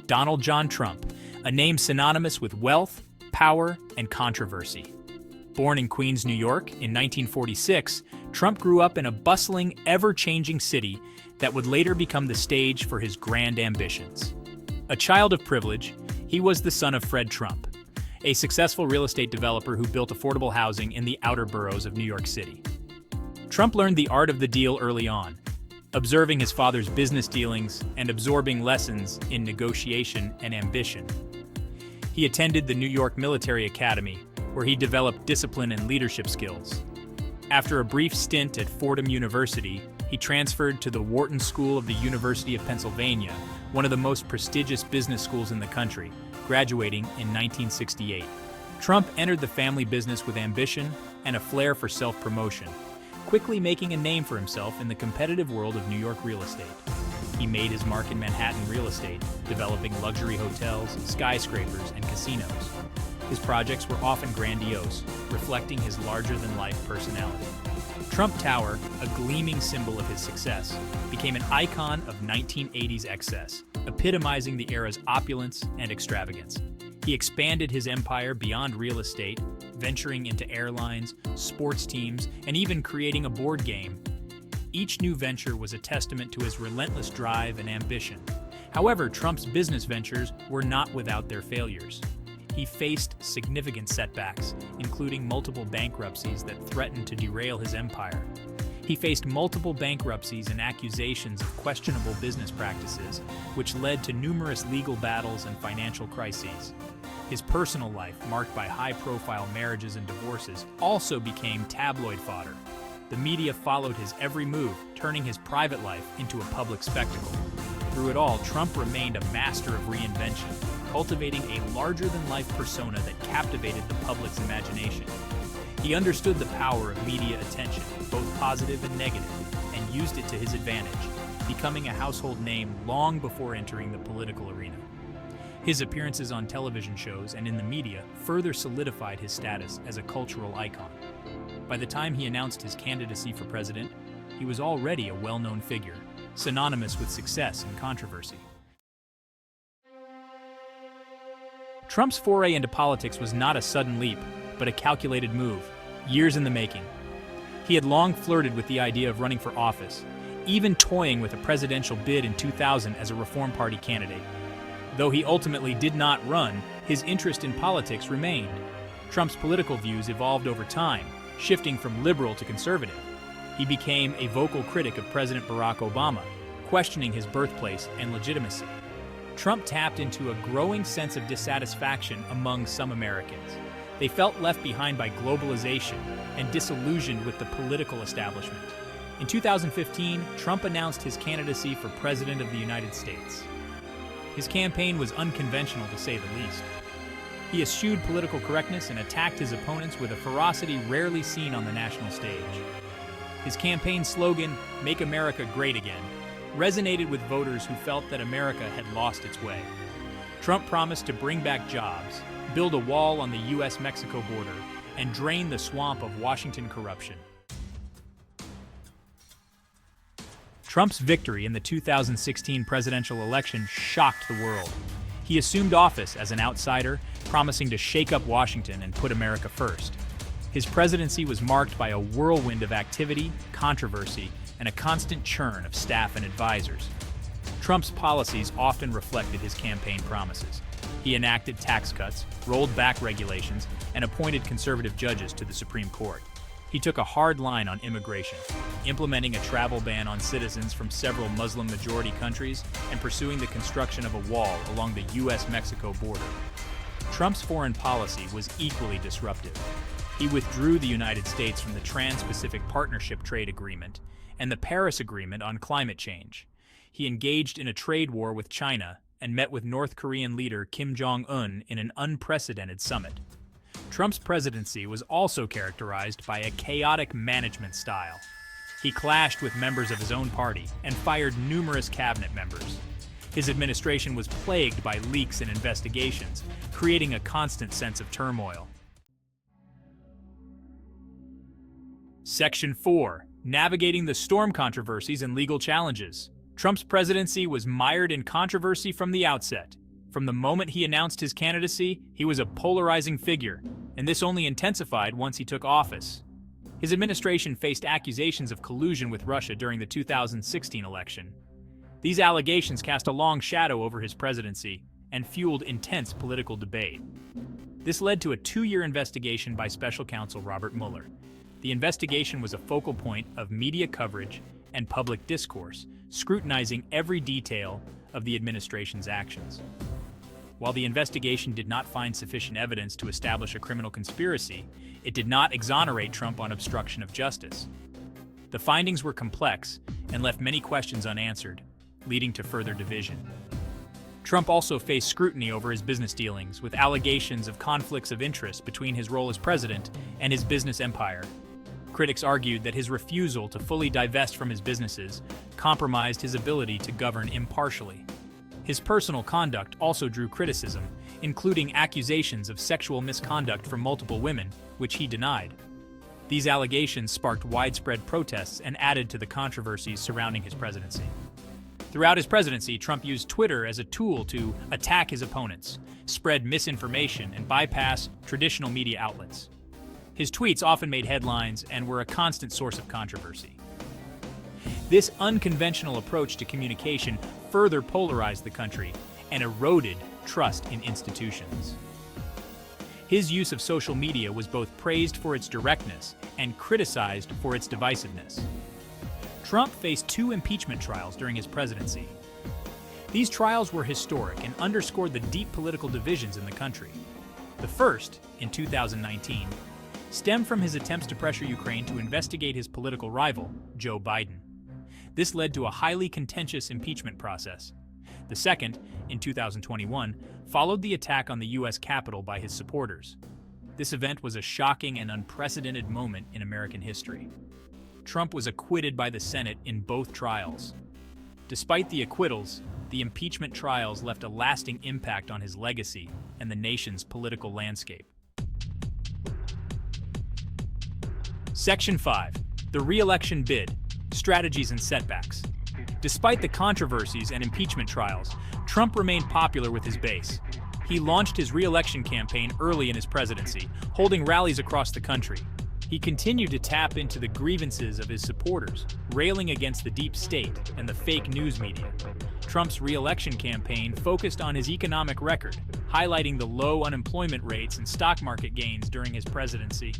Donald John Trump, a name synonymous with wealth, power, and controversy. Born in Queens, New York in 1946, Trump grew up in a bustling, ever-changing city that would later become the stage for his grand ambitions. A child of privilege, he was the son of Fred Trump, a successful real estate developer who built affordable housing in the outer boroughs of New York City. Trump learned the art of the deal early on, observing his father's business dealings and absorbing lessons in negotiation and ambition. He attended the New York Military Academy, where he developed discipline and leadership skills. After a brief stint at Fordham University, he transferred to the Wharton School of the University of Pennsylvania, one of the most prestigious business schools in the country, graduating in 1968. Trump entered the family business with ambition and a flair for self-promotion, quickly making a name for himself in the competitive world of New York real estate. He made his mark in Manhattan real estate, developing luxury hotels, skyscrapers, and casinos. His projects were often grandiose, reflecting his larger-than-life personality. Trump Tower, a gleaming symbol of his success, became an icon of 1980s excess, epitomizing the era's opulence and extravagance. He expanded his empire beyond real estate, venturing into airlines, sports teams, and even creating a board game. Each new venture was a testament to his relentless drive and ambition. However, Trump's business ventures were not without their failures. He faced significant setbacks, including multiple bankruptcies that threatened to derail his empire. He faced multiple bankruptcies and accusations of questionable business practices, which led to numerous legal battles and financial crises. His personal life, marked by high-profile marriages and divorces, also became tabloid fodder. The media followed his every move, turning his private life into a public spectacle. Through it all, Trump remained a master of reinvention, cultivating a larger-than-life persona that captivated the public's imagination. He understood the power of media attention, both positive and negative, and used it to his advantage, becoming a household name long before entering the political arena. His appearances on television shows and in the media further solidified his status as a cultural icon. By the time he announced his candidacy for president, he was already a well-known figure, synonymous with success and controversy. Trump's foray into politics was not a sudden leap, but a calculated move, years in the making. He had long flirted with the idea of running for office, even toying with a presidential bid in 2000 as a Reform Party candidate. Though he ultimately did not run, his interest in politics remained. Trump's political views evolved over time, shifting from liberal to conservative. He became a vocal critic of President Barack Obama, questioning his birthplace and legitimacy. Trump tapped into a growing sense of dissatisfaction among some Americans. They felt left behind by globalization and disillusioned with the political establishment. In 2015, Trump announced his candidacy for President of the United States. His campaign was unconventional, to say the least. He eschewed political correctness and attacked his opponents with a ferocity rarely seen on the national stage. His campaign slogan, "Make America Great Again," resonated with voters who felt that America had lost its way. Trump promised to bring back jobs, build a wall on the U.S.-Mexico border, and drain the swamp of Washington corruption. Trump's victory in the 2016 presidential election shocked the world. He assumed office as an outsider, promising to shake up Washington and put America first. His presidency was marked by a whirlwind of activity, controversy, and a constant churn of staff and advisors. Trump's policies often reflected his campaign promises. He enacted tax cuts, rolled back regulations, and appointed conservative judges to the Supreme Court. He took a hard line on immigration, implementing a travel ban on citizens from several Muslim-majority countries and pursuing the construction of a wall along the U.S.-Mexico border. Trump's foreign policy was equally disruptive. He withdrew the United States from the Trans-Pacific Partnership Trade Agreement and the Paris Agreement on climate change. He engaged in a trade war with China and met with North Korean leader Kim Jong-un in an unprecedented summit. Trump's presidency was also characterized by a chaotic management style. He clashed with members of his own party and fired numerous cabinet members. His administration was plagued by leaks and investigations, creating a constant sense of turmoil. Section 4. Navigating the storm controversies and legal challenges. Trump's presidency was mired in controversy from the outset. From the moment he announced his candidacy, he was a polarizing figure, and this only intensified once he took office. His administration faced accusations of collusion with Russia during the 2016 election. These allegations cast a long shadow over his presidency and fueled intense political debate. This led to a 2-year investigation by special counsel Robert Mueller. The investigation was a focal point of media coverage and public discourse, scrutinizing every detail of the administration's actions. While the investigation did not find sufficient evidence to establish a criminal conspiracy, it did not exonerate Trump on obstruction of justice. The findings were complex and left many questions unanswered, leading to further division. Trump also faced scrutiny over his business dealings, with allegations of conflicts of interest between his role as president and his business empire. Critics argued that his refusal to fully divest from his businesses compromised his ability to govern impartially. His personal conduct also drew criticism, including accusations of sexual misconduct from multiple women, which he denied. These allegations sparked widespread protests and added to the controversies surrounding his presidency. Throughout his presidency, Trump used Twitter as a tool to attack his opponents, spread misinformation, and bypass traditional media outlets. His tweets often made headlines and were a constant source of controversy. This unconventional approach to communication further polarized the country and eroded trust in institutions. His use of social media was both praised for its directness and criticized for its divisiveness. Trump faced 2 impeachment trials during his presidency. These trials were historic and underscored the deep political divisions in the country. The first, in 2019, stemmed from his attempts to pressure Ukraine to investigate his political rival, Joe Biden. This led to a highly contentious impeachment process. The second, in 2021, followed the attack on the U.S. Capitol by his supporters. This event was a shocking and unprecedented moment in American history. Trump was acquitted by the Senate in both trials. Despite the acquittals, the impeachment trials left a lasting impact on his legacy and the nation's political landscape. Section 5. The re-election bid, strategies and setbacks. Despite the controversies and impeachment trials, Trump remained popular with his base. He launched his re-election campaign early in his presidency, holding rallies across the country. He continued to tap into the grievances of his supporters, railing against the deep state and the fake news media. Trump's re-election campaign focused on his economic record, highlighting the low unemployment rates and stock market gains during his presidency.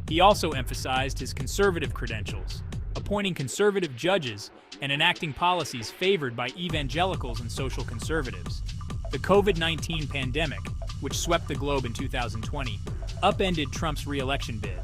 He also emphasized his conservative credentials, appointing conservative judges and enacting policies favored by evangelicals and social conservatives. The COVID-19 pandemic, which swept the globe in 2020, upended Trump's re-election bid.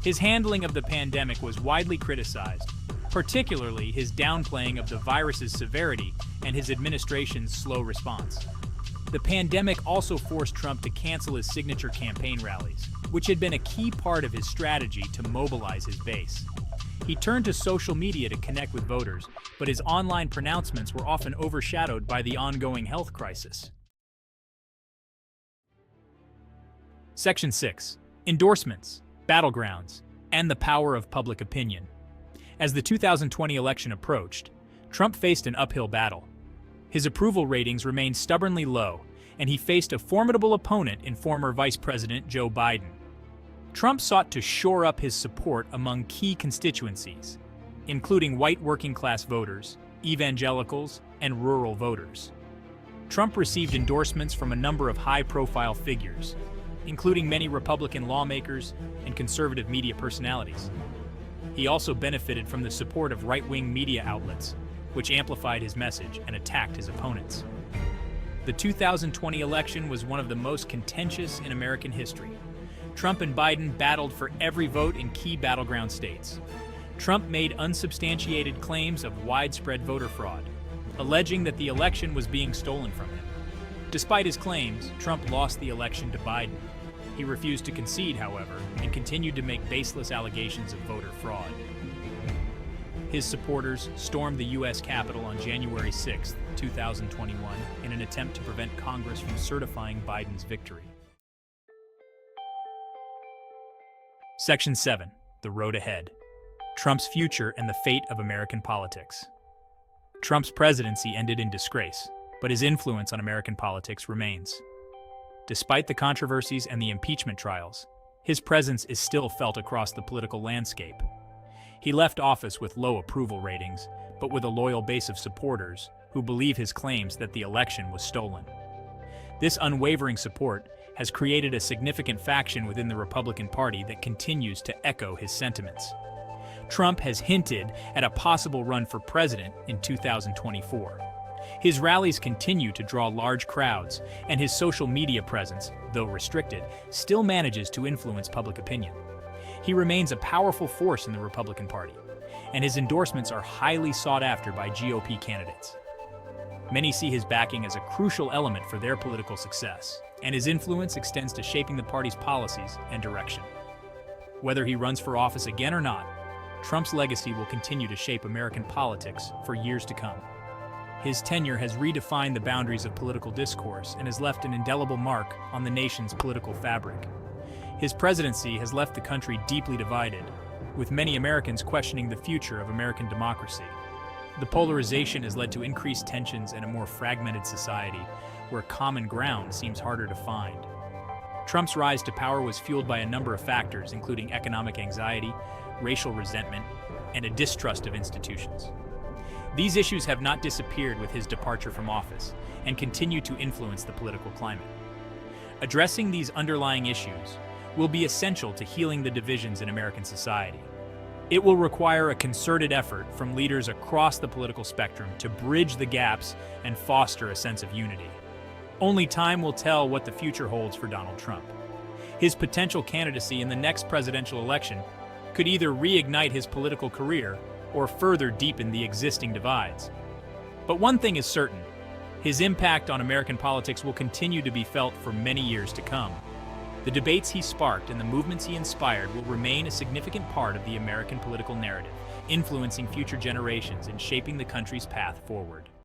His handling of the pandemic was widely criticized, particularly his downplaying of the virus's severity and his administration's slow response. The pandemic also forced Trump to cancel his signature campaign rallies, which had been a key part of his strategy to mobilize his base. He turned to social media to connect with voters, but his online pronouncements were often overshadowed by the ongoing health crisis. Section 6. Endorsements, battlegrounds, and the power of public opinion. As the 2020 election approached, Trump faced an uphill battle. His approval ratings remained stubbornly low, and he faced a formidable opponent in former Vice President Joe Biden. Trump sought to shore up his support among key constituencies, including white working-class voters, evangelicals, and rural voters. Trump received endorsements from a number of high-profile figures, including many Republican lawmakers and conservative media personalities. He also benefited from the support of right-wing media outlets, which amplified his message and attacked his opponents. The 2020 election was one of the most contentious in American history. Trump and Biden battled for every vote in key battleground states. Trump made unsubstantiated claims of widespread voter fraud, alleging that the election was being stolen from him. Despite his claims, Trump lost the election to Biden. He refused to concede, however, and continued to make baseless allegations of voter fraud. His supporters stormed the U.S. Capitol on January 6, 2021, in an attempt to prevent Congress from certifying Biden's victory. Section 7. The road ahead. Trump's future and the fate of American politics. Trump's presidency ended in disgrace. but his influence on American politics remains. Despite the controversies and the impeachment trials, his presence is still felt across the political landscape. He left office with low approval ratings, but with a loyal base of supporters who believe his claims that the election was stolen. This unwavering support has created a significant faction within the Republican Party that continues to echo his sentiments. Trump has hinted at a possible run for president in 2024. His rallies continue to draw large crowds, and his social media presence, though restricted, still manages to influence public opinion. He remains a powerful force in the Republican Party, and his endorsements are highly sought after by GOP candidates. Many see his backing as a crucial element for their political success, and his influence extends to shaping the party's policies and direction. Whether he runs for office again or not, Trump's legacy will continue to shape American politics for years to come. His tenure has redefined the boundaries of political discourse and has left an indelible mark on the nation's political fabric. His presidency has left the country deeply divided, with many Americans questioning the future of American democracy. The polarization has led to increased tensions and a more fragmented society, where common ground seems harder to find. Trump's rise to power was fueled by a number of factors, including economic anxiety, racial resentment, and a distrust of institutions. These issues have not disappeared with his departure from office and continue to influence the political climate. Addressing these underlying issues will be essential to healing the divisions in American society. It will require a concerted effort from leaders across the political spectrum to bridge the gaps and foster a sense of unity. Only time will tell what the future holds for Donald Trump. His potential candidacy in the next presidential election could either reignite his political career or further deepen the existing divides. But one thing is certain: his impact on American politics will continue to be felt for many years to come. The debates he sparked and the movements he inspired will remain a significant part of the American political narrative, influencing future generations and shaping the country's path forward.